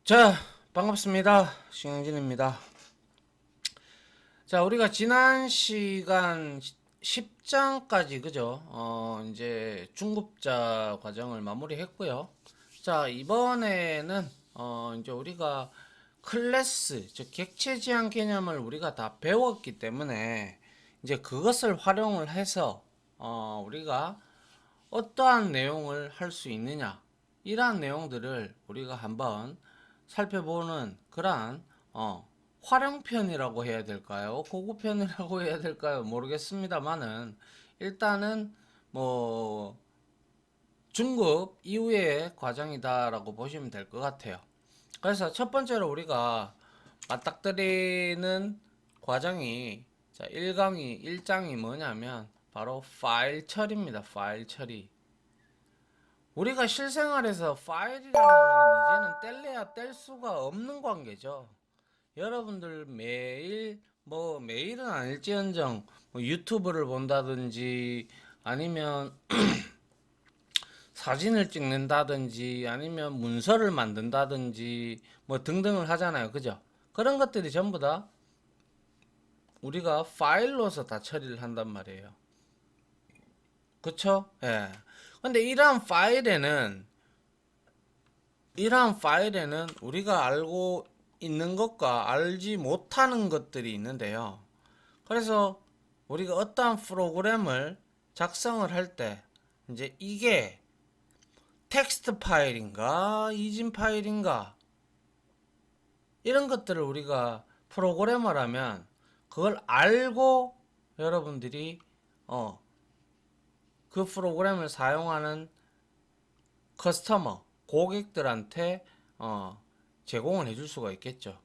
자, 반갑습니다. 신영진입니다. 자, 우리가 지난 시간 10장까지, 그죠? 이제 중급자 과정을 마무리했고요. 자, 이번에는, 이제 우리가 클래스, 즉, 객체 지향 개념을 우리가 다 배웠기 때문에, 이제 그것을 활용을 해서, 우리가 어떠한 내용을 할 수 있느냐, 이러한 내용들을 우리가 한번 살펴보는 그러한 활용편이라고 해야 될까요? 고급편이라고 해야 될까요? 모르겠습니다만은 일단은 뭐 중급 이후의 과정이다라고 보시면 될 것 같아요. 그래서 첫 번째로 우리가 맞닥뜨리는 과정이 자, 1장이 뭐냐면 바로 파일 처리입니다. 파일 처리. 우리가 실생활에서 파일이라는 거는 이제는 뗄래야 뗄 수가 없는 관계죠. 여러분들 매일 뭐 매일은 아닐지언정 뭐 유튜브를 본다든지 아니면 사진을 찍는다든지 아니면 문서를 만든다든지 뭐 등등을 하잖아요. 그죠? 그런 것들이 전부 다 우리가 파일로서 다 처리를 한단 말이에요. 그쵸? 예. 근데 이러한 파일에는 우리가 알고 있는 것과 알지 못하는 것들이 있는데요. 그래서 우리가 어떠한 프로그램을 작성을 할 때 이제 이게 텍스트 파일인가 이진 파일인가 이런 것들을 우리가 프로그래머라면 그걸 알고 여러분들이 그 프로그램을 사용하는 커스터머 고객들한테 제공을 해줄 수가 있겠죠.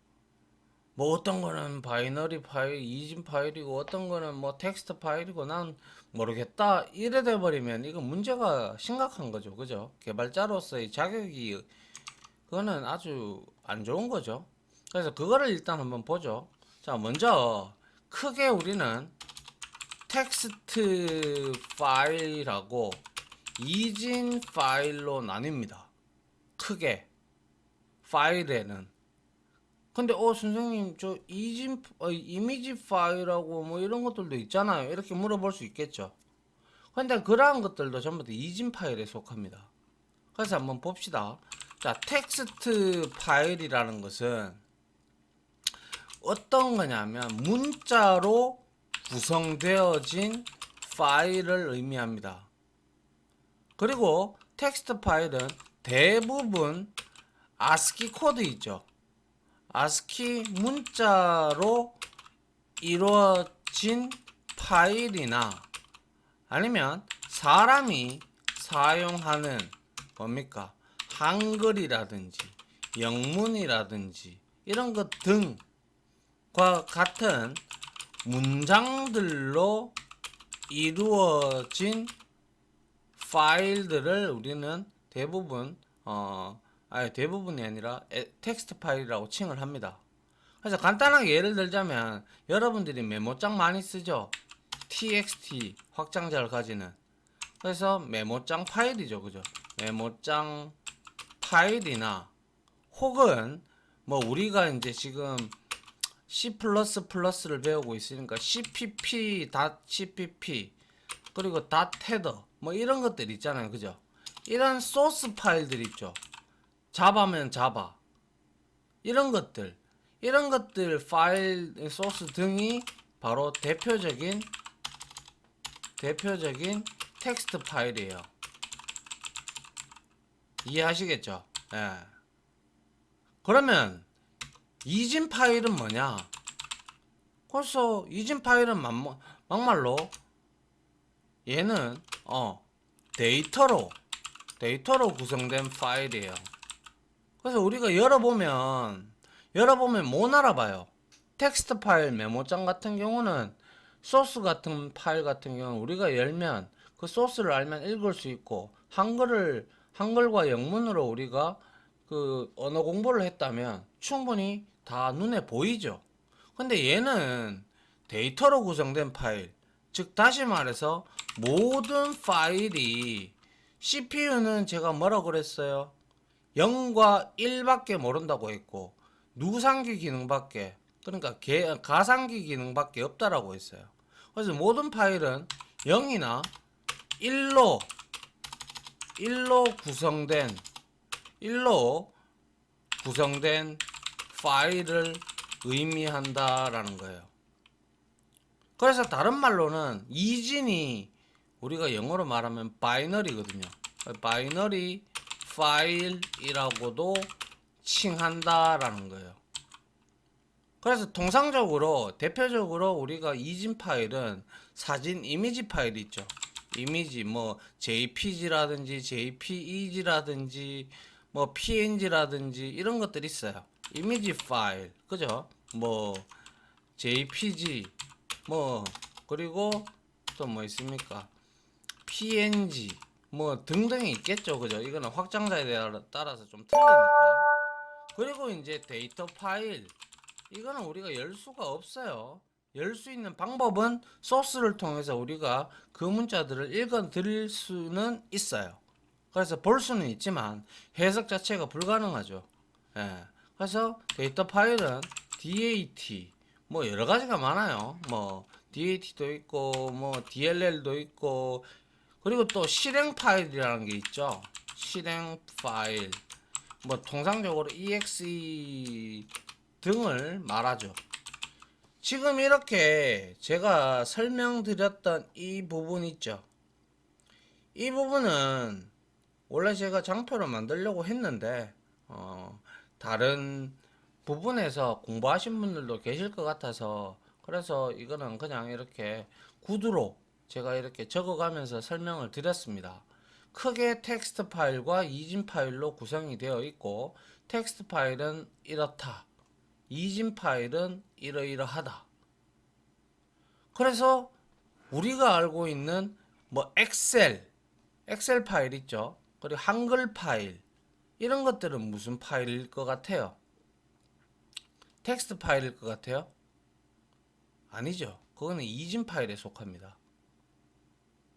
뭐 어떤 거는 바이너리 파일, 이진 파일이고 어떤 거는 뭐 텍스트 파일이고 난 모르겠다 이래 돼 버리면 이거 문제가 심각한 거죠. 그죠? 개발자로서의 자격이 그거는 아주 안 좋은 거죠. 그래서 그거를 일단 한번 보죠. 자, 먼저 크게 우리는 텍스트 파일하고 이진 파일로 나뉩니다. 크게 파일에는. 근데 선생님 저 이미지 파일하고 뭐 이런 것들도 있잖아요. 이렇게 물어볼 수 있겠죠. 근데 그러한 것들도 전부 다 이진 파일에 속합니다. 그래서 한번 봅시다. 자, 텍스트 파일이라는 것은 어떤 거냐면 문자로 구성되어진 파일을 의미합니다. 그리고 텍스트 파일은 대부분 ASCII 코드 있죠. ASCII 문자로 이루어진 파일이나 아니면 사람이 사용하는 뭡니까? 한글이라든지 영문이라든지 이런 것 등과 같은 문장들로 이루어진 파일들을 우리는 대부분 대부분이 아니라 텍스트 파일이라고 칭을 합니다. 그래서 간단하게 예를 들자면 여러분들이 메모장 많이 쓰죠. txt 확장자를 가지는. 그래서 메모장 파일이죠. 그죠? 메모장 파일이나 혹은 뭐 우리가 이제 지금 C++를 배우고 있으니까 cpp.cpp 그리고 .header 뭐 이런 것들 있잖아요. 그죠? 이런 소스 파일들 있죠. 자바면 자바 이런 것들 파일 소스 등이 바로 대표적인 텍스트 파일이에요. 이해하시겠죠? 예. 그러면 이진 파일은 뭐냐? 그래서 이진 파일은 막말로 얘는 데이터로 구성된 파일이에요. 그래서 우리가 열어보면 못 알아봐요. 텍스트 파일 메모장 같은 경우는 소스 같은 파일 같은 경우는 우리가 열면 그 소스를 알면 읽을 수 있고 한글과 영문으로 우리가 그 언어 공부를 했다면 충분히 다 눈에 보이죠. 근데 얘는 데이터로 구성된 파일, 즉 다시 말해서 모든 파일이 CPU는 제가 뭐라고 그랬어요? 0과 1밖에 모른다고 했고 누상기 기능밖에, 그러니까 가상기 기능밖에 없다라고 했어요. 그래서 모든 파일은 0이나 1로 1로 구성된 1로 구성된 파일을 의미한다라는 거예요. 그래서 다른 말로는 이진이 우리가 영어로 말하면 바이너리거든요. 바이너리 파일이라고도 칭한다라는 거예요. 그래서 통상적으로 대표적으로 우리가 이진 파일은 사진 이미지 파일 있죠. 이미지 뭐 JPG라든지 JPEG라든지 뭐 PNG라든지 이런 것들이 있어요. 이미지 파일, 그죠? 뭐 JPG 뭐 그리고 또 뭐 있습니까? PNG 뭐 등등이 있겠죠, 그죠? 이거는 확장자에 따라서 좀 틀리니까. 그리고 이제 데이터 파일, 이거는 우리가 열 수가 없어요. 열 수 있는 방법은 소스를 통해서 우리가 그 문자들을 읽어 드릴 수는 있어요. 그래서 볼 수는 있지만 해석 자체가 불가능하죠. 예. 그래서 데이터 파일은 DAT 뭐 여러 가지가 많아요. 뭐 DAT도 있고 뭐 DLL도 있고, 그리고 또 실행 파일이라는 게 있죠. 실행 파일 뭐 통상적으로 EXE 등을 말하죠. 지금 이렇게 제가 설명드렸던 이 부분 있죠. 이 부분은 원래 제가 장표를 만들려고 했는데 다른 부분에서 공부하신 분들도 계실 것 같아서, 그래서 이거는 그냥 이렇게 구두로 제가 이렇게 적어가면서 설명을 드렸습니다. 크게 텍스트 파일과 이진 파일로 구성이 되어 있고, 텍스트 파일은 이렇다, 이진 파일은 이러이러하다. 그래서 우리가 알고 있는 뭐 엑셀 파일 있죠. 그리고 한글 파일, 이런 것들은 무슨 파일일 것 같아요? 텍스트 파일일 것 같아요? 아니죠. 그거는 이진 파일에 속합니다.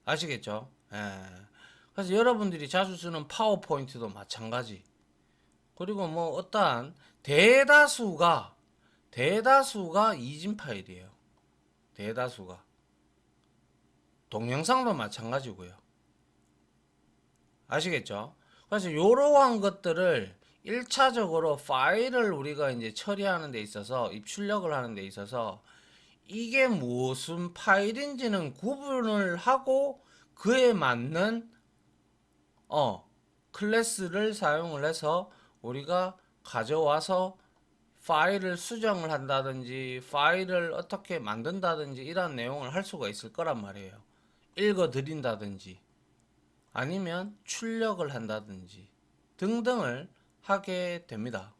아시겠죠? 예. 그래서 여러분들이 자주 쓰는 파워포인트도 마찬가지. 그리고 뭐 어떠한 대다수가 이진 파일이에요. 대다수가. 동영상도 마찬가지고요. 아시겠죠? 그래서 이러한 것들을 1차적으로 파일을 우리가 이제 처리하는 데 있어서, 입출력을 하는 데 있어서 이게 무슨 파일인지는 구분을 하고 그에 맞는 클래스를 사용을 해서 우리가 가져와서 파일을 수정을 한다든지 파일을 어떻게 만든다든지 이런 내용을 할 수가 있을 거란 말이에요. 읽어 드린다든지 아니면 출력을 한다든지 등등을 하게 됩니다.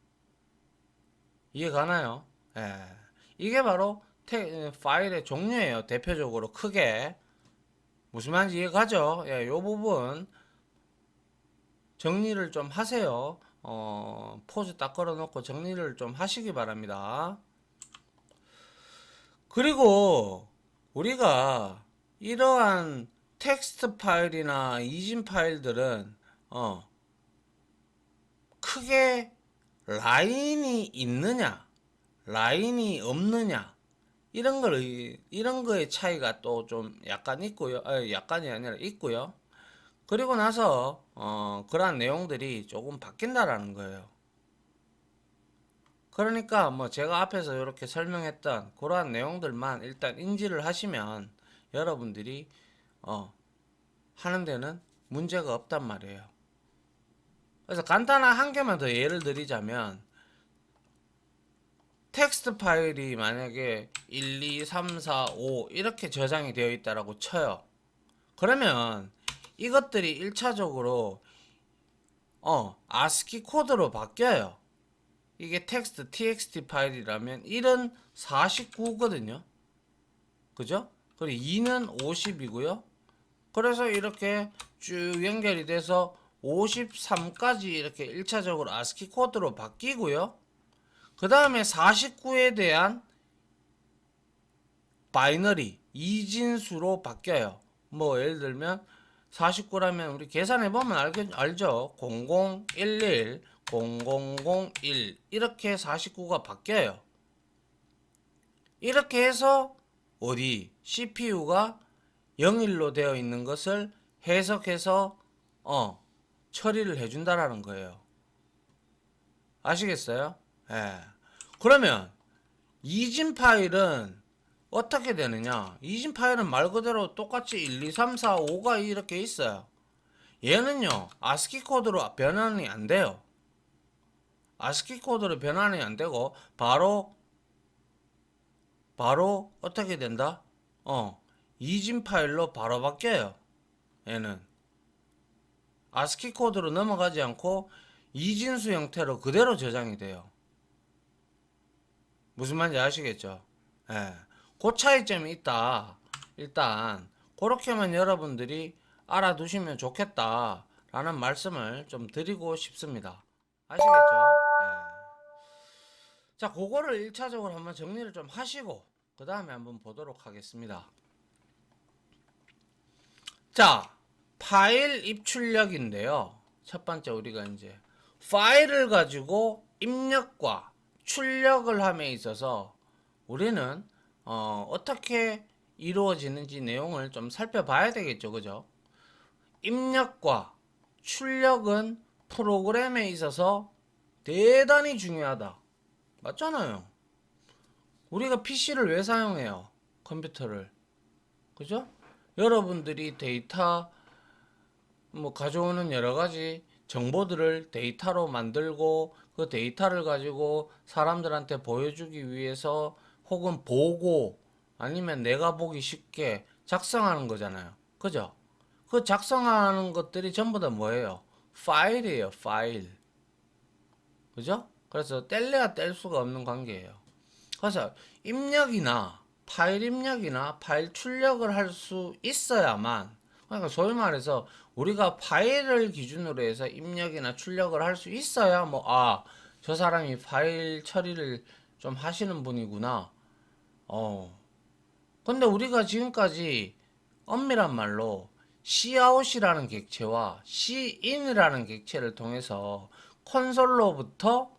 이해 가나요? 예. 이게 바로 파일의 종류예요. 대표적으로 크게. 무슨 말인지 이해 가죠? 예, 요 부분 정리를 좀 하세요. 포즈 딱 걸어 놓고 정리를 좀 하시기 바랍니다. 그리고 우리가 이러한 텍스트 파일이나 이진 파일들은 크게 라인이 있느냐, 라인이 없느냐, 이런 거의 차이가 또 좀 약간 있고요. 약간이 아니라 있고요. 그리고 나서 그러한 내용들이 조금 바뀐다라는 거예요. 그러니까 뭐 제가 앞에서 이렇게 설명했던 그러한 내용들만 일단 인지를 하시면 여러분들이 하는 데는 문제가 없단 말이에요. 그래서 간단한 한 개만 더 예를 드리자면, 텍스트 파일이 만약에 1, 2, 3, 4, 5 이렇게 저장이 되어 있다라고 쳐요. 그러면 이것들이 1차적으로 ASCII 코드로 바뀌어요. 이게 텍스트 txt 파일이라면 1은 49거든요. 그죠? 그리고 2는 50이고요. 그래서 이렇게 쭉 연결이 돼서 53까지 이렇게 1차적으로 ASCII 코드로 바뀌고요. 그 다음에 49에 대한 바이너리 이진수로 바뀌어요. 뭐 예를 들면 49라면 우리 계산해보면 알죠? 0011, 0001 이렇게 49가 바뀌어요. 이렇게 해서 어디 CPU가 0일로 되어 있는 것을 해석해서 처리를 해준다라는 거예요. 아시겠어요? 예. 그러면 이진 파일은 어떻게 되느냐? 이진 파일은 말 그대로 똑같이 1, 2, 3, 4, 5가 이렇게 있어요. 얘는요, ASCII 코드로 변환이 안 돼요. ASCII 코드로 변환이 안 되고, 바로 어떻게 된다? 이진 파일로 바로 바뀌어요. 얘는. ASCII 코드로 넘어가지 않고, 이진수 형태로 그대로 저장이 돼요. 무슨 말인지 아시겠죠? 예. 그 차이점이 있다. 일단 그렇게만 여러분들이 알아두시면 좋겠다 라는 말씀을 좀 드리고 싶습니다. 아시겠죠? 예. 자, 그거를 1차적으로 한번 정리를 좀 하시고 그 다음에 한번 보도록 하겠습니다. 자, 파일 입출력인데요. 첫 번째 우리가 이제 파일을 가지고 입력과 출력을 함에 있어서 우리는 어떻게 이루어지는지 내용을 좀 살펴봐야 되겠죠. 그죠? 입력과 출력은 프로그램에 있어서 대단히 중요하다. 맞잖아요. 우리가 PC를 왜 사용해요? 컴퓨터를. 그죠? 여러분들이 데이터 가져오는 여러 가지 정보들을 데이터로 만들고 그 데이터를 가지고 사람들한테 보여주기 위해서 혹은 보고 아니면 내가 보기 쉽게 작성하는 거잖아요. 그죠? 그 작성하는 것들이 전부 다 뭐예요? 파일이에요, 파일. 그죠? 그래서 뗄래야 뗄 수가 없는 관계예요. 그래서 입력이나 파일 입력이나 파일 출력을 할 수 있어야만, 그러니까 소위 말해서 우리가 파일을 기준으로 해서 입력이나 출력을 할 수 있어야 저 사람이 파일 처리를 좀 하시는 분이구나. 근데 우리가 지금까지 엄밀한 말로 cout이라는 객체와 cin이라는 객체를 통해서 콘솔로부터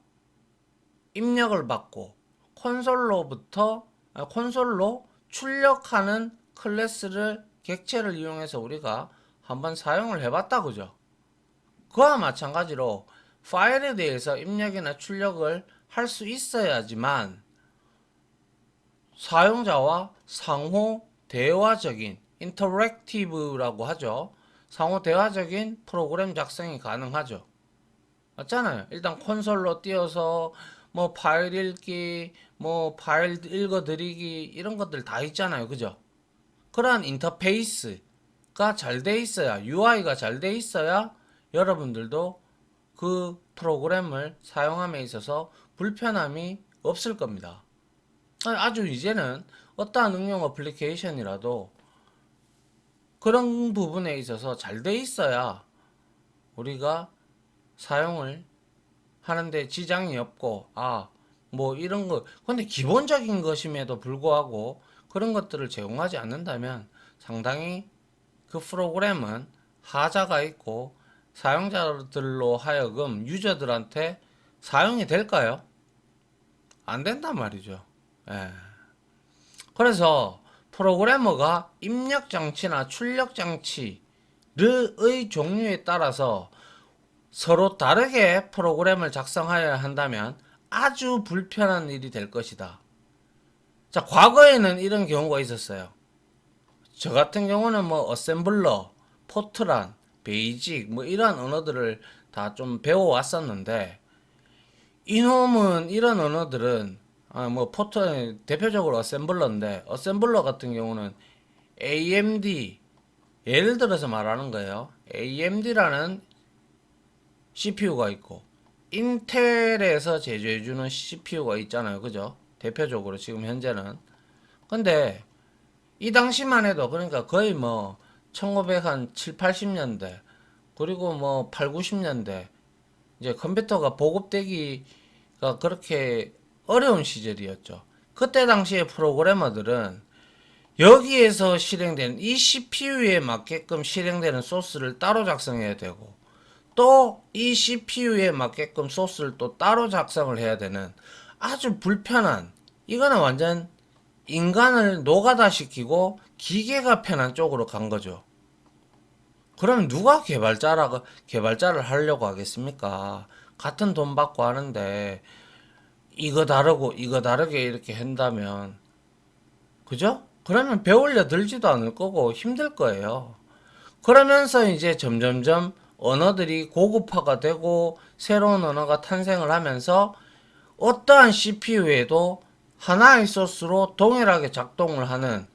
입력을 받고 콘솔로 출력하는 클래스를 객체를 이용해서 우리가 한번 사용을 해봤다. 그죠? 그와 마찬가지로 파일에 대해서 입력이나 출력을 할 수 있어야지만 사용자와 상호 대화적인 인터랙티브라고 하죠. 상호 대화적인 프로그램 작성이 가능하죠. 맞잖아요. 일단 콘솔로 띄워서 파일 읽기, 파일 읽어드리기 이런 것들 다 있잖아요. 그죠? 그러한 인터페이스가 잘 돼 있어야, UI가 잘 돼 있어야 여러분들도 그 프로그램을 사용함에 있어서 불편함이 없을 겁니다. 아주 이제는 어떠한 응용 어플리케이션이라도 그런 부분에 있어서 잘 돼 있어야 우리가 사용을 하는데 지장이 없고 이런 거 근데 기본적인 것임에도 불구하고 그런 것들을 제공하지 않는다면 상당히 그 프로그램은 하자가 있고 사용자들로 하여금 유저들한테 사용이 될까요? 안 된단 말이죠. 예. 그래서 프로그래머가 입력 장치나 출력 장치의 종류에 따라서 서로 다르게 프로그램을 작성하여야 한다면 아주 불편한 일이 될 것이다. 자, 과거에는 이런 경우가 있었어요. 저 같은 경우는 어셈블러, 포트란, 베이직 이런 언어들을 다 좀 배워왔었는데 이놈은 이런 언어들은 포트 대표적으로 어셈블러인데 어셈블러 같은 경우는 AMD 예를 들어서 말하는 거예요. AMD라는 CPU가 있고 인텔에서 제조해주는 CPU가 있잖아요. 그죠? 대표적으로 지금 현재는. 근데 이 당시만 해도 그러니까 거의 1907, 80년대 그리고 8, 90년대 이제 컴퓨터가 보급되기가 그렇게 어려운 시절이었죠. 그때 당시에 프로그래머들은 여기에서 실행되는 이 CPU에 맞게끔 실행되는 소스를 따로 작성해야 되고, 또 이 CPU에 맞게끔 소스를 또 따로 작성을 해야 되는 아주 불편한, 이거는 완전 인간을 노가다 시키고 기계가 편한 쪽으로 간 거죠. 그럼 누가 개발자를 하려고 하겠습니까? 같은 돈 받고 하는데 이거 다르고 이거 다르게 이렇게 한다면, 그죠? 그러면 배우려 들지도 않을 거고 힘들 거예요. 그러면서 이제 점점점 언어들이 고급화가 되고 새로운 언어가 탄생을 하면서 어떠한 CPU에도 하나의 소스로 동일하게 작동을 하는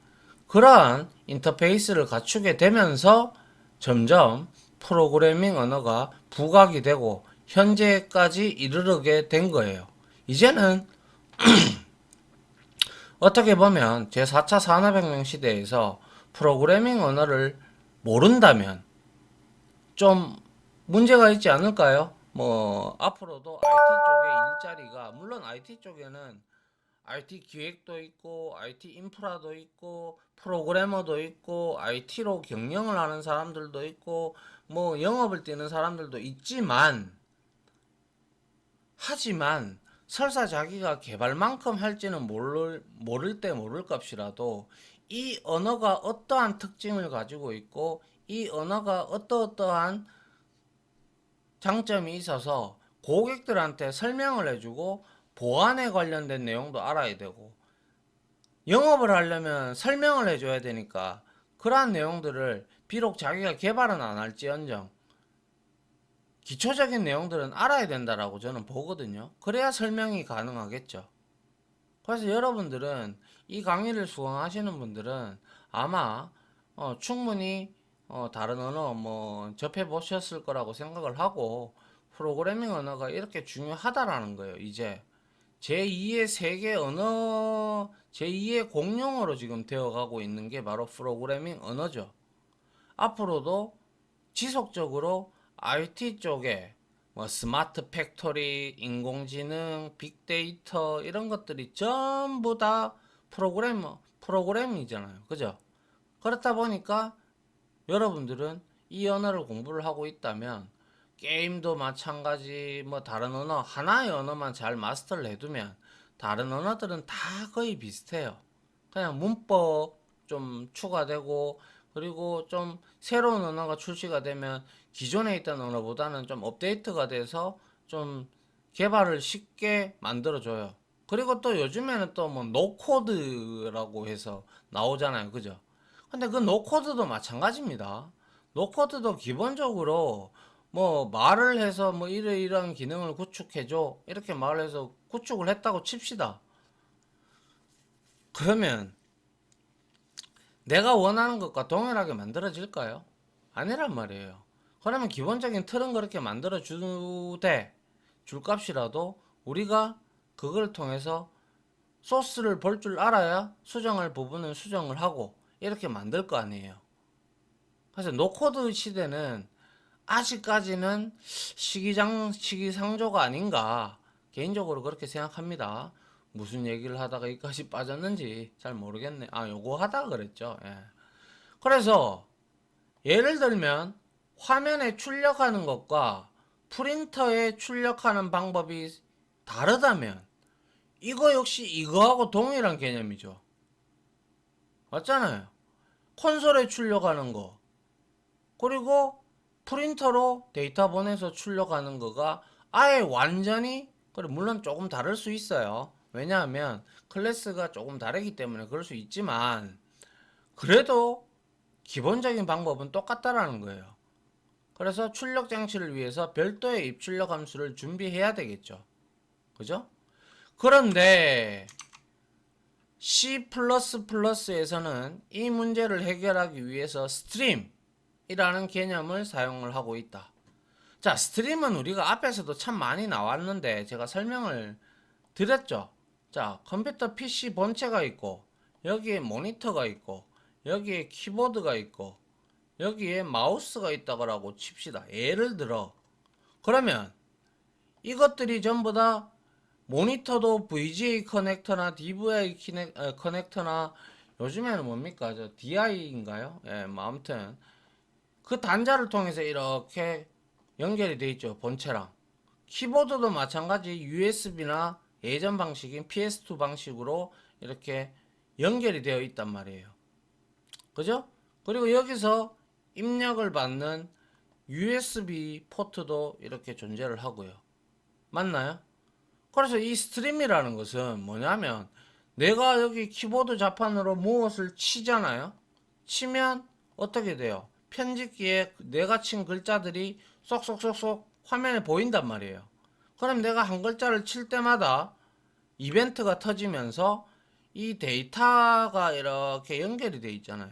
그러한 인터페이스를 갖추게 되면서 점점 프로그래밍 언어가 부각이 되고 현재까지 이르게 된 거예요. 이제는 어떻게 보면 제4차 산업혁명 시대에서 프로그래밍 언어를 모른다면 좀 문제가 있지 않을까요? 뭐 앞으로도 IT 쪽의 일자리가, 물론 IT 쪽에는 IT 기획도 있고 IT 인프라도 있고 프로그래머도 있고 IT로 경영을 하는 사람들도 있고 뭐 영업을 뛰는 사람들도 있지만, 하지만 설사 자기가 개발만큼 할지는 모를 때 모를 값이라도 이 언어가 어떠한 특징을 가지고 있고 이 언어가 어떠한 장점이 있어서 고객들한테 설명을 해주고 보안에 관련된 내용도 알아야 되고, 영업을 하려면 설명을 해줘야 되니까 그러한 내용들을 비록 자기가 개발은 안 할지언정 기초적인 내용들은 알아야 된다라고 저는 보거든요. 그래야 설명이 가능하겠죠. 그래서 여러분들은 이 강의를 수강하시는 분들은 아마 충분히 다른 언어 뭐 접해 보셨을 거라고 생각을 하고, 프로그래밍 언어가 이렇게 중요하다라는 거예요. 이제 제2의 세계 언어, 제2의 공용어로 지금 되어가고 있는 게 바로 프로그래밍 언어죠. 앞으로도 지속적으로 IT 쪽에 뭐 스마트 팩토리, 인공지능, 빅데이터 이런 것들이 전부 다 프로그램이잖아요. 그죠? 그렇다 보니까 여러분들은 이 언어를 공부를 하고 있다면 게임도 마찬가지, 뭐 다른 언어, 하나의 언어만 잘 마스터를 해두면 다른 언어들은 다 거의 비슷해요. 그냥 문법 좀 추가되고, 그리고 좀 새로운 언어가 출시가 되면 기존에 있던 언어보다는 좀 업데이트가 돼서 좀 개발을 쉽게 만들어줘요. 그리고 또 요즘에는 또 뭐 노코드라고 해서 나오잖아요. 그죠? 근데 그 노코드도 마찬가지입니다. 노코드도 기본적으로 뭐 말을 해서 뭐 이러이러한 기능을 구축해줘 이렇게 말을 해서 구축을 했다고 칩시다. 그러면 내가 원하는 것과 동일하게 만들어질까요? 아니란 말이에요. 그러면 기본적인 틀은 그렇게 만들어 주되 줄값이라도 우리가 그걸 통해서 소스를 볼 줄 알아야 수정할 부분은 수정을 하고 이렇게 만들 거 아니에요. 그래서 노코드 시대는 아직까지는 시기상조가 아닌가 개인적으로 그렇게 생각합니다. 무슨 얘기를 하다가 여기까지 빠졌는지 잘 모르겠네. 아, 요거 하다가 그랬죠. 예. 그래서 예를 들면 화면에 출력하는 것과 프린터에 출력하는 방법이 다르다면 이거 역시 이거하고 동일한 개념이죠. 맞잖아요. 콘솔에 출력하는 거 그리고 프린터로 데이터 보내서 출력하는 거가 아예 완전히, 그래 물론 조금 다를 수 있어요. 왜냐하면 클래스가 조금 다르기 때문에 그럴 수 있지만 그래도 기본적인 방법은 똑같다라는 거예요. 그래서 출력 장치를 위해서 별도의 입출력 함수를 준비해야 되겠죠. 그죠? 그런데 C++에서는 이 문제를 해결하기 위해서 스트림이라는 개념을 사용을 하고 있다. 자, 스트림은 우리가 앞에서도 참 많이 나왔는데 제가 설명을 드렸죠. 자, 컴퓨터 PC 본체가 있고 여기에 모니터가 있고 여기에 키보드가 있고 여기에 마우스가 있다고 칩시다. 예를 들어. 그러면 이것들이 전부 다 모니터도 VGA 커넥터나 DVI 커넥터나 요즘에는 뭡니까? 저 DI인가요? 예, 뭐 아무튼 그 단자를 통해서 이렇게 연결이 돼 있죠. 본체랑. 키보드도 마찬가지 USB나 예전 방식인 PS2 방식으로 이렇게 연결이 되어 있단 말이에요. 그죠? 그리고 여기서 입력을 받는 USB 포트도 이렇게 존재를 하고요. 맞나요? 그래서 이 스트림이라는 것은 뭐냐면 내가 여기 키보드 자판으로 무엇을 치잖아요. 치면 어떻게 돼요? 편집기에 내가 친 글자들이 쏙쏙쏙쏙 화면에 보인단 말이에요. 그럼 내가 한 글자를 칠 때마다 이벤트가 터지면서 이 데이터가 이렇게 연결이 돼 있잖아요.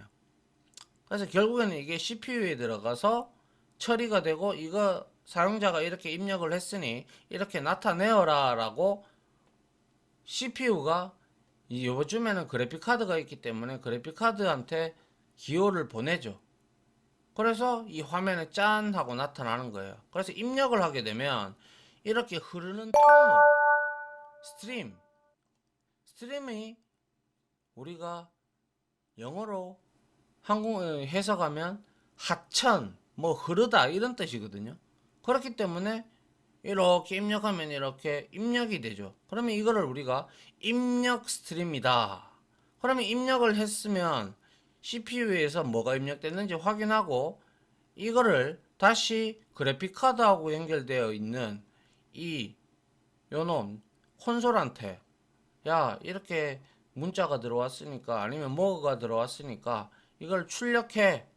그래서 결국에는 이게 CPU에 들어가서 처리가 되고 이거 사용자가 이렇게 입력을 했으니 이렇게 나타내어라 라고 CPU가 요즘에는 그래픽카드가 있기 때문에 그래픽카드한테 기호를 보내죠. 그래서 이 화면에 짠 하고 나타나는 거예요. 그래서 입력을 하게 되면 이렇게 흐르는 통로 스트림 스트림이 우리가 영어로 한국 해석하면 하천 뭐 흐르다 이런 뜻이거든요. 그렇기 때문에 이렇게 입력하면 이렇게 입력이 되죠. 그러면 이거를 우리가 입력 스트림이다. 그러면 입력을 했으면 CPU에서 뭐가 입력됐는지 확인하고 이거를 다시 그래픽카드하고 연결되어 있는 이 요놈 콘솔한테 야 이렇게 문자가 들어왔으니까 아니면 뭐가 들어왔으니까 이걸 출력해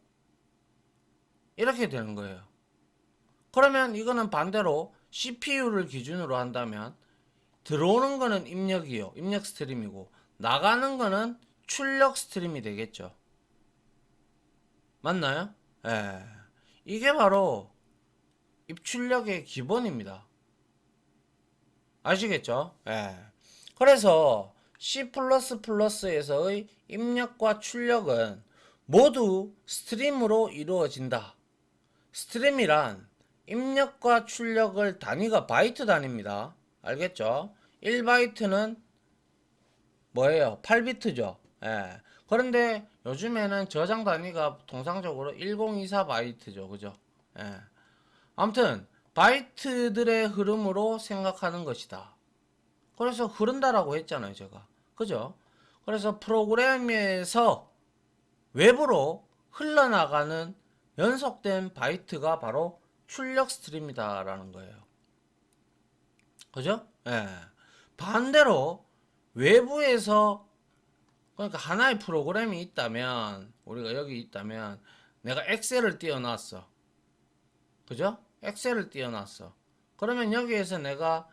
이렇게 되는 거예요. 그러면 이거는 반대로 CPU를 기준으로 한다면 들어오는 거는 입력이요. 입력 스트림이고 나가는 거는 출력 스트림이 되겠죠. 맞나요? 예. 이게 바로 입출력의 기본입니다. 아시겠죠? 예. 그래서 C++에서의 입력과 출력은 모두 스트림으로 이루어진다. 스트림이란 입력과 출력을 단위가 바이트 단위입니다. 알겠죠? 1바이트는 뭐예요? 8비트죠. 예. 그런데 요즘에는 저장 단위가 통상적으로 1024바이트죠. 그죠? 예. 아무튼 바이트들의 흐름으로 생각하는 것이다. 그래서 흐른다라고 했잖아요, 제가. 그죠? 그래서 프로그램에서 외부로 흘러나가는 연속된 바이트가 바로 출력 스트림이다라는 거예요. 그죠? 예. 반대로 외부에서 그러니까 하나의 프로그램이 있다면 우리가 여기 있다면 내가 엑셀을 띄워놨어. 그죠? 엑셀을 띄워놨어. 그러면 여기에서 내가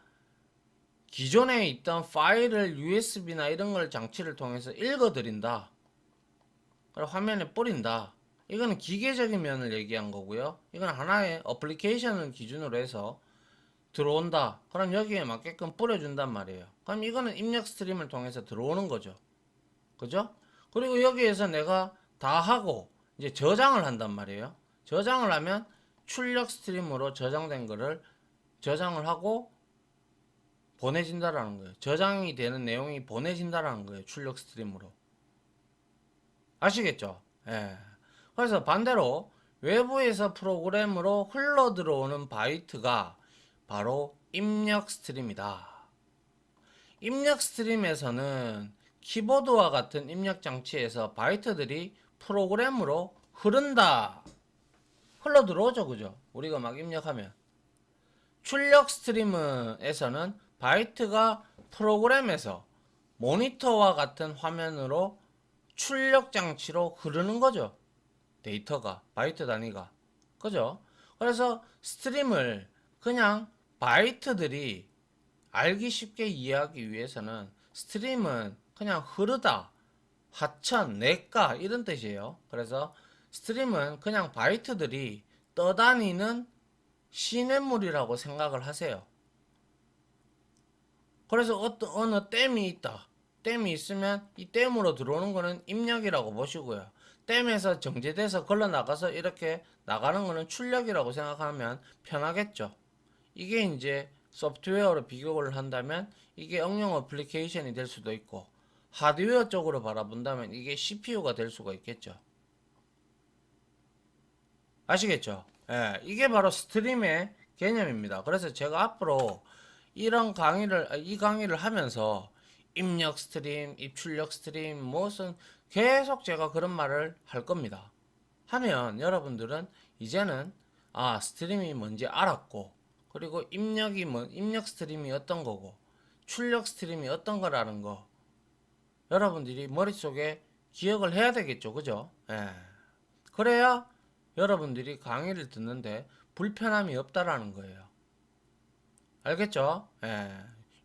기존에 있던 파일을 USB나 이런 걸 장치를 통해서 읽어드린다. 그리고 화면에 뿌린다. 이거는 기계적인 면을 얘기한 거고요. 이건 하나의 어플리케이션을 기준으로 해서 들어온다. 그럼 여기에 맞게끔 뿌려준단 말이에요. 그럼 이거는 입력 스트림을 통해서 들어오는 거죠. 그죠? 그리고 여기에서 내가 다 하고 이제 저장을 한단 말이에요. 저장을 하면 출력 스트림으로 저장된 거를 저장을 하고 보내진다라는 거예요. 저장이 되는 내용이 보내진다라는 거예요. 출력 스트림으로. 아시겠죠? 예. 그래서 반대로 외부에서 프로그램으로 흘러 들어오는 바이트가 바로 입력 스트림이다. 입력 스트림에서는 키보드와 같은 입력 장치에서 바이트들이 프로그램으로 흐른다. 흘러 들어오죠, 그죠? 우리가 막 입력하면. 출력 스트림에서는 바이트가 프로그램에서 모니터와 같은 화면으로 출력 장치로 흐르는 거죠. 데이터가, 바이트 단위가. 그죠? 그래서 스트림을 그냥 바이트들이 알기 쉽게 이해하기 위해서는 스트림은 그냥 흐르다, 하천, 냇가 이런 뜻이에요. 그래서 스트림은 그냥 바이트들이 떠다니는 시냇물이라고 생각을 하세요. 그래서 어느 댐이 있다. 댐이 있으면 이 댐으로 들어오는 거는 입력이라고 보시고요. 댐에서 정제돼서 걸러 나가서 이렇게 나가는 거는 출력이라고 생각하면 편하겠죠. 이게 이제 소프트웨어로 비교를 한다면 이게 응용 어플리케이션이 될 수도 있고 하드웨어 쪽으로 바라본다면 이게 CPU가 될 수가 있겠죠. 아시겠죠? 예, 이게 바로 스트림의 개념입니다. 그래서 제가 앞으로 이 강의를 하면서 입력 스트림, 입출력 스트림, 무슨 계속 제가 그런 말을 할 겁니다. 하면 여러분들은 이제는 스트림이 뭔지 알았고, 그리고 입력 스트림이 어떤 거고, 출력 스트림이 어떤 거라는 거 여러분들이 머릿속에 기억을 해야 되겠죠. 그죠? 예. 그래야 여러분들이 강의를 듣는데 불편함이 없다라는 거예요. 알겠죠? 예.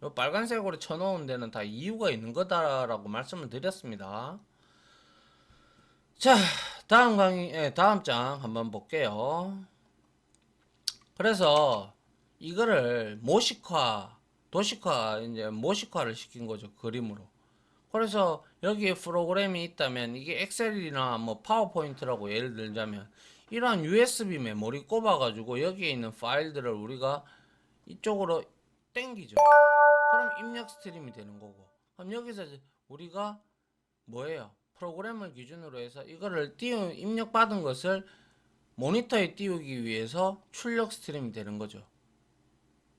요 빨간색으로 쳐놓은 데는 다 이유가 있는 거다라고 말씀을 드렸습니다. 자, 다음 장 한번 볼게요. 그래서 이거를 모식화를 시킨 거죠. 그림으로. 그래서 여기에 프로그램이 있다면 이게 엑셀이나 뭐 파워포인트라고 예를 들자면 이러한 USB 메모리 꼽아가지고 여기에 있는 파일들을 우리가 이쪽으로 땡기죠. 그럼 입력 스트림이 되는 거고. 그럼 여기서 우리가 뭐예요? 프로그램을 기준으로 해서 이거를 입력받은 것을 모니터에 띄우기 위해서 출력 스트림이 되는 거죠.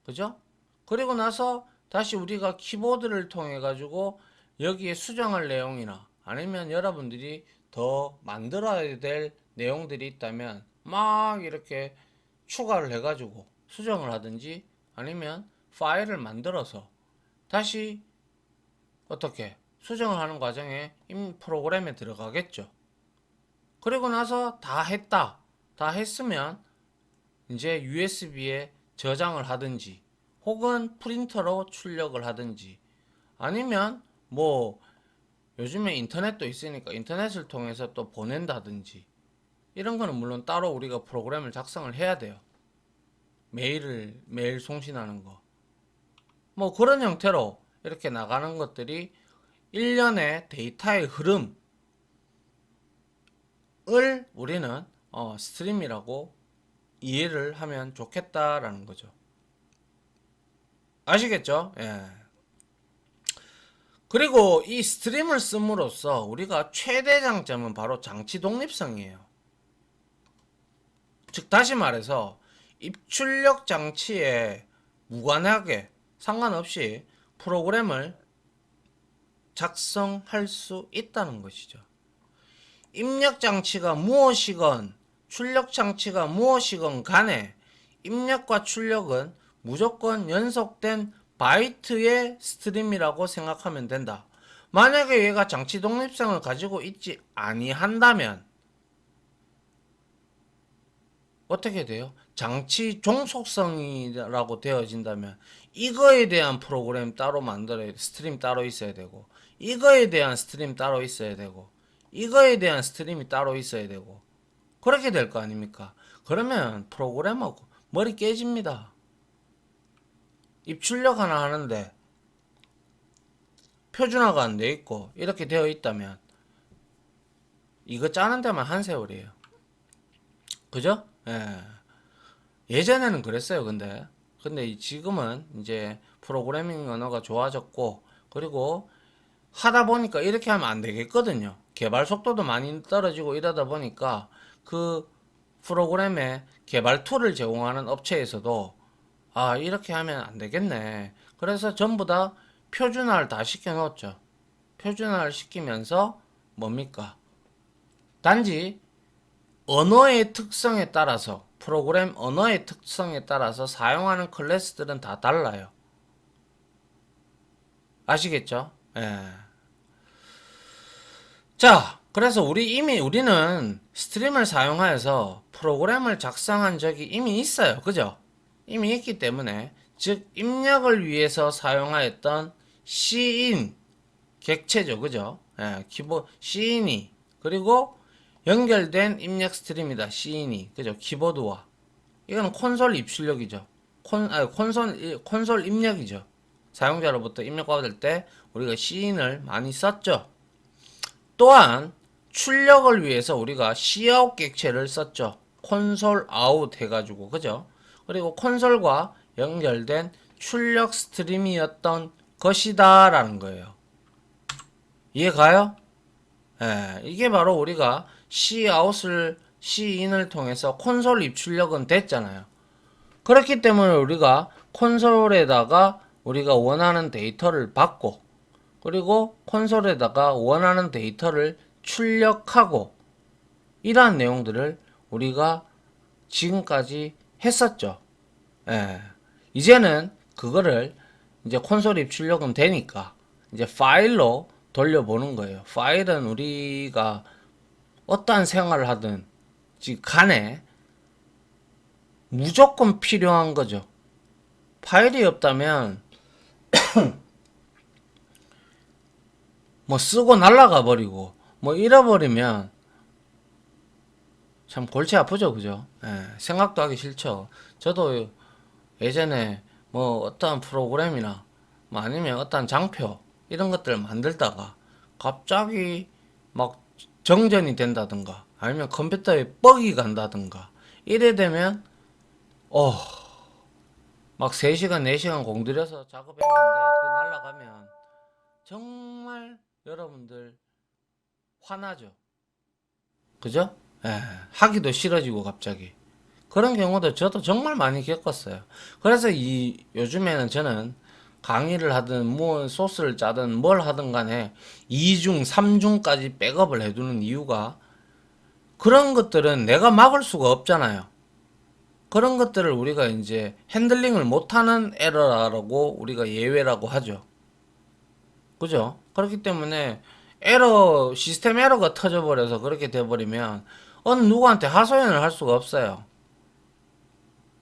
그죠? 그리고 나서 다시 우리가 키보드를 통해 가지고 여기에 수정할 내용이나 아니면 여러분들이 더 만들어야 될 내용들이 있다면 막 이렇게 추가를 해 가지고 수정을 하든지 아니면 파일을 만들어서 다시 어떻게 수정을 하는 과정에 프로그램에 들어가겠죠. 그리고 나서 다 했으면 이제 USB에 저장을 하든지 혹은 프린터로 출력을 하든지 아니면 뭐 요즘에 인터넷도 있으니까 인터넷을 통해서 또 보낸다든지 이런 거는 물론 따로 우리가 프로그램을 작성을 해야 돼요. 메일 송신하는 거. 뭐 그런 형태로 이렇게 나가는 것들이 일련의 데이터의 흐름을 우리는 스트림이라고 이해를 하면 좋겠다라는 거죠. 아시겠죠? 예. 그리고 이 스트림을 씀으로써 우리가 최대 장점은 바로 장치 독립성이에요. 즉 다시 말해서 입출력 장치에 무관하게 상관없이 프로그램을 작성할 수 있다는 것이죠. 입력 장치가 무엇이건 출력 장치가 무엇이건 간에 입력과 출력은 무조건 연속된 바이트의 스트림이라고 생각하면 된다. 만약에 얘가 장치 독립성을 가지고 있지 아니한다면 어떻게 돼요? 장치 종속성이라고 되어진다면 이거에 대한 프로그램 따로 만들어야 돼. 스트림 따로 있어야 되고 이거에 대한 스트림 따로 있어야 되고 이거에 대한 스트림이 따로 있어야 되고 그렇게 될 거 아닙니까? 그러면 프로그램하고 머리 깨집니다. 입출력 하나 하는데 표준화가 안 돼 있고 이렇게 되어 있다면 이거 짜는 데만 한 세월이에요. 그죠? 예. 예전에는 그랬어요. 근데 지금은 이제 프로그래밍 언어가 좋아졌고 그리고 하다 보니까 이렇게 하면 안 되겠거든요. 개발 속도도 많이 떨어지고 이러다 보니까 그 프로그램의 개발 툴을 제공하는 업체에서도 이렇게 하면 안 되겠네. 그래서 전부 다 표준화를 다 시켜 놓았죠. 표준화를 시키면서 뭡니까? 단지 언어의 특성에 따라서 프로그램 언어의 특성에 따라서 사용하는 클래스들은 다 달라요. 아시겠죠? 예. 자, 그래서 우리는 스트림을 사용하여서 프로그램을 작성한 적이 이미 있어요. 그죠? 이미 있기 때문에 즉 입력을 위해서 사용하였던 Cin 객체죠. 그죠? 예, Cin이 그리고 연결된 입력 스트림이다. Cin이 그죠? 키보드와 이거는 콘솔 입출력이죠. 콘솔 입력이죠. 사용자로부터 입력받을 때 우리가 Cin을 많이 썼죠. 또한 출력을 위해서 우리가 Cout 객체를 썼죠. 콘솔 아웃 해가지고 그죠? 그리고 콘솔과 연결된 출력 스트림이었던 것이다 라는 거예요. 이해 가요? 예, 이게 바로 우리가 Cout을 Cin을 통해서 콘솔 입출력은 됐잖아요. 그렇기 때문에 우리가 콘솔에다가 우리가 원하는 데이터를 받고, 그리고 콘솔에다가 원하는 데이터를 출력하고, 이러한 내용들을 우리가 지금까지 했었죠. 예. 이제는 그거를 이제 콘솔 입출력은 되니까 이제 파일로 돌려보는 거예요. 파일은 우리가 어떠한 생활을 하든 간에 무조건 필요한 거죠. 파일이 없다면 뭐 쓰고 날아가 버리고 뭐 잃어버리면 참 골치 아프죠, 그죠? 예, 생각도 하기 싫죠. 저도 예전에 뭐 어떠한 프로그램이나 뭐 아니면 어떠한 장표 이런 것들을 만들다가 갑자기 막 정전이 된다든가 아니면 컴퓨터에 뻑이 간다든가 이래 되면 막 3시간 4시간 공들여서 작업했는데 그 날라가면 정말 여러분들 화나죠. 그죠? 예, 하기도 싫어지고 갑자기. 그런 경우도 저도 정말 많이 겪었어요. 그래서 요즘에는 저는 강의를 하든 뭐 소스를 짜든 뭘 하든 간에 2중, 3중까지 백업을 해두는 이유가 그런 것들은 내가 막을 수가 없잖아요. 그런 것들을 우리가 이제 핸들링을 못하는 에러라고 우리가 예외라고 하죠. 그죠? 그렇기 때문에 시스템 에러가 터져버려서 그렇게 돼버리면 어느 누구한테 하소연을 할 수가 없어요.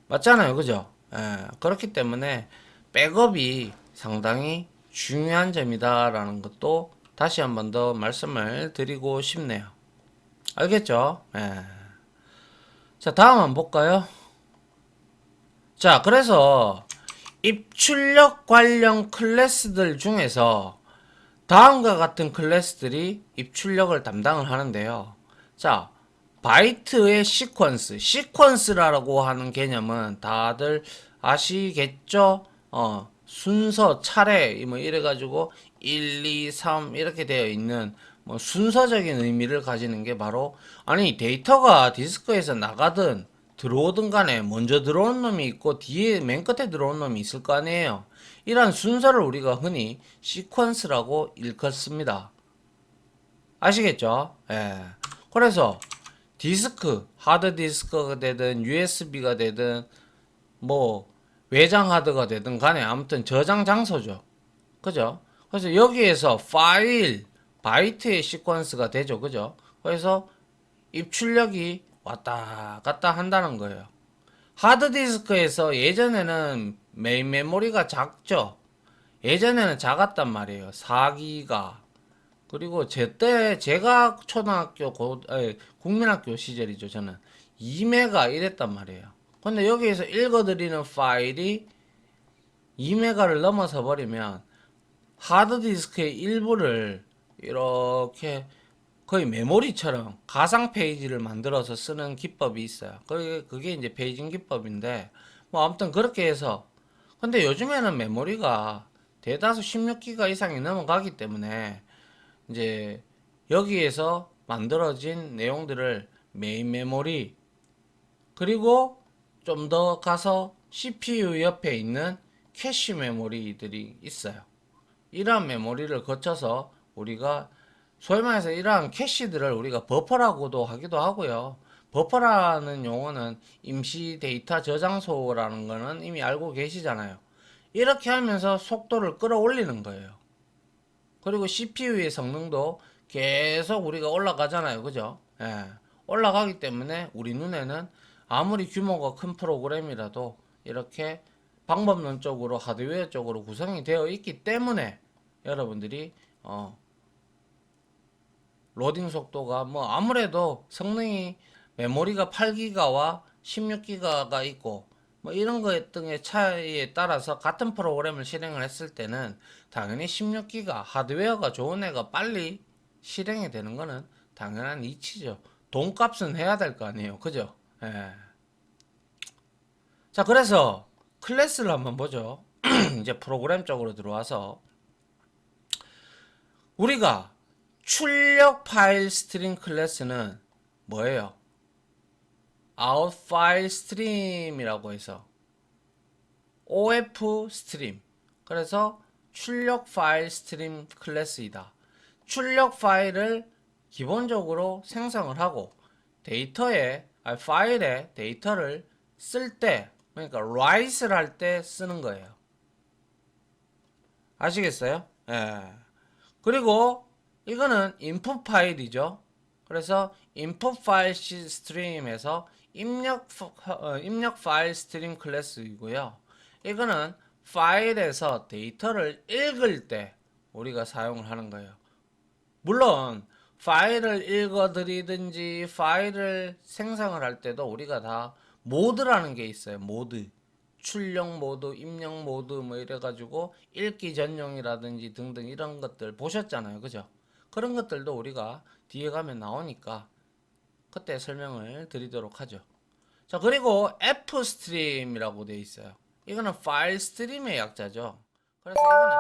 맞잖아요. 그죠? 예, 그렇기 때문에 백업이 상당히 중요한 점이다라는 것도 다시 한번 더 말씀을 드리고 싶네요. 알겠죠? 예. 자, 다음 한번 볼까요? 자, 그래서 입출력 관련 클래스들 중에서 다음과 같은 클래스들이 입출력을 담당을 하는데요. 자, 바이트의 시퀀스라고 하는 개념은 다들 아시겠죠? 순서, 차례, 뭐 이래가지고 1, 2, 3 이렇게 되어 있는 뭐 순서적인 의미를 가지는 게 바로 아니 데이터가 디스크에서 나가든 들어오든 간에 먼저 들어온 놈이 있고 뒤에 맨 끝에 들어온 놈이 있을 거 아니에요. 이러한 순서를 우리가 흔히 시퀀스라고 일컫습니다. 아시겠죠? 예. 그래서 디스크, 하드디스크가 되든 USB가 되든 뭐 외장 하드가 되든 간에 아무튼 저장 장소죠. 그죠? 그래서 여기에서 파일, 바이트의 시퀀스가 되죠. 그죠? 그래서 입출력이 왔다 갔다 한다는 거예요. 하드디스크에서 예전에는 메인 메모리가 작죠. 예전에는 작았단 말이에요. 4기가. 그리고 제가 초등학교 국민학교 시절이죠. 저는 2메가 이랬단 말이에요. 근데 여기에서 읽어드리는 파일이 2메가를 넘어서 버리면 하드디스크의 일부를 이렇게 거의 메모리처럼 가상 페이지를 만들어서 쓰는 기법이 있어요. 그게 이제 페이징 기법인데, 뭐 아무튼 그렇게 해서, 근데 요즘에는 메모리가 대다수 16기가 이상이 넘어가기 때문에, 이제 여기에서 만들어진 내용들을 메인 메모리, 그리고 좀 더 가서 CPU 옆에 있는 캐시 메모리들이 있어요. 이러한 메모리를 거쳐서 우리가 소위 말해서 이러한 캐시들을 우리가 버퍼라고도 하기도 하고요. 버퍼라는 용어는 임시 데이터 저장소라는 거는 이미 알고 계시잖아요. 이렇게 하면서 속도를 끌어올리는 거예요. 그리고 CPU의 성능도 계속 우리가 올라가잖아요. 그죠? 예. 올라가기 때문에 우리 눈에는 아무리 규모가 큰 프로그램이라도 이렇게 방법론적으로 하드웨어 쪽으로 구성이 되어 있기 때문에 여러분들이 로딩 속도가 뭐 아무래도 성능이 메모리가 8기가와 16기가가 있고 뭐 이런 것 등의 차이에 따라서 같은 프로그램을 실행을 했을 때는 당연히 16기가 하드웨어가 좋은 애가 빨리 실행이 되는 거는 당연한 이치죠. 돈값은 해야 될 거 아니에요. 그죠? 예. 자, 그래서 클래스를 한번 보죠. 이제 프로그램 쪽으로 들어와서 우리가 출력 파일 스트림 클래스는 뭐예요? out file stream이라고 해서 OF 스트림. 그래서 출력 파일 스트림 클래스이다. 출력 파일을 기본적으로 생성을 하고 파일에 데이터를 쓸 때, 그러니까 write를 할 때 쓰는 거예요. 아시겠어요? 예. 그리고 이거는 input 파일이죠. 그래서 input 파일 스트림에서 입력 파일 스트림 클래스이고요. 이거는 파일에서 데이터를 읽을 때 우리가 사용을 하는 거예요. 물론 파일을 읽어드리든지 파일을 생성을 할 때도 우리가 다 모드라는 게 있어요. 모드. 출력 모드, 입력 모드 뭐 이래가지고 읽기 전용이라든지 등등 이런 것들 보셨잖아요. 그죠? 그런 것들도 우리가 뒤에 가면 나오니까 그때 설명을 드리도록 하죠. 자, 그리고 F 스트림이라고 되어 있어요. 이거는 파일 스트림의 약자죠. 그래서 이거는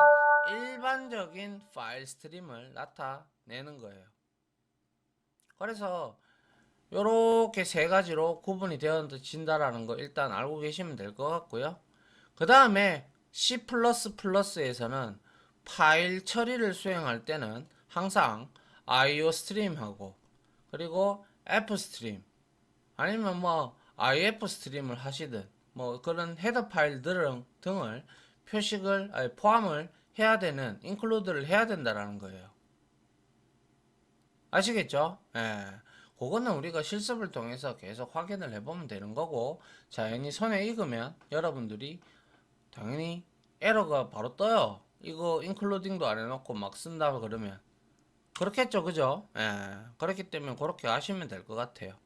일반적인 파일 스트림을 나타내는 거예요. 그래서 요렇게 세 가지로 구분이 되어진다라는 거 일단 알고 계시면 될 것 같고요. 그 다음에 C++에서는 파일 처리를 수행할 때는 항상 IO 스트림하고 그리고 F 스트림 아니면 뭐 IF 스트림을 하시든 뭐 그런 헤더 파일 등을 포함을 해야 되는 인클루드를 해야 된다라는 거예요. 아시겠죠? 예. 그거는 우리가 실습을 통해서 계속 확인을 해보면 되는 거고, 자연히 손에 익으면 여러분들이 당연히 에러가 바로 떠요. 이거 인클루딩도 안 해놓고 막 쓴다 그러면. 그렇겠죠, 그죠? 예. 그렇기 때문에 그렇게 하시면 될 것 같아요.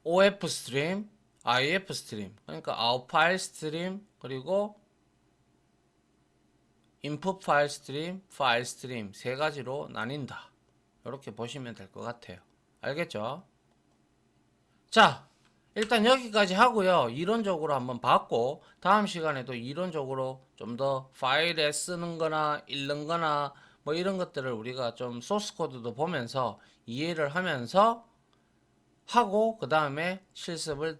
OF 스트림, IF 스트림, 그러니까 아웃 파일 스트림, 그리고 인풋 파일 스트림 세 가지로 나뉜다. 이렇게 보시면 될 것 같아요. 알겠죠? 자, 일단 여기까지 하고요. 이론적으로 한번 봤고, 다음 시간에도 이론적으로 좀 더 파일에 쓰는 거나 읽는 거나 뭐 이런 것들을 우리가 좀 소스 코드도 보면서 이해를 하면서 하고, 그 다음에 실습을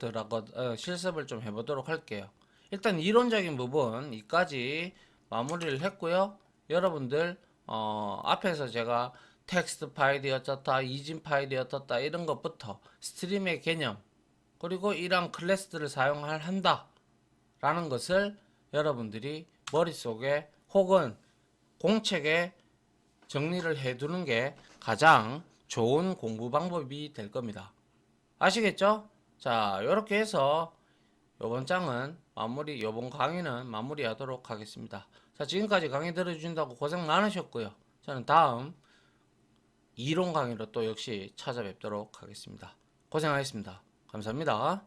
좀 해보도록 할게요. 일단 이론적인 부분, 이까지 마무리를 했고요. 여러분들, 앞에서 제가 텍스트 파일이 어떻다, 이진 파일이 어떻다, 이런 것부터 스트림의 개념, 그리고 이러한 클래스들을 사용을 한다 라는 것을 여러분들이 머릿속에 혹은 공책에 정리를 해두는 게 가장 좋은 공부 방법이 될 겁니다. 아시겠죠? 자, 이렇게 해서 요번 강의는 마무리하도록 하겠습니다. 자, 지금까지 강의 들어주신다고 고생 많으셨고요. 저는 다음 이론 강의로 또 역시 찾아뵙도록 하겠습니다. 고생하셨습니다. 감사합니다.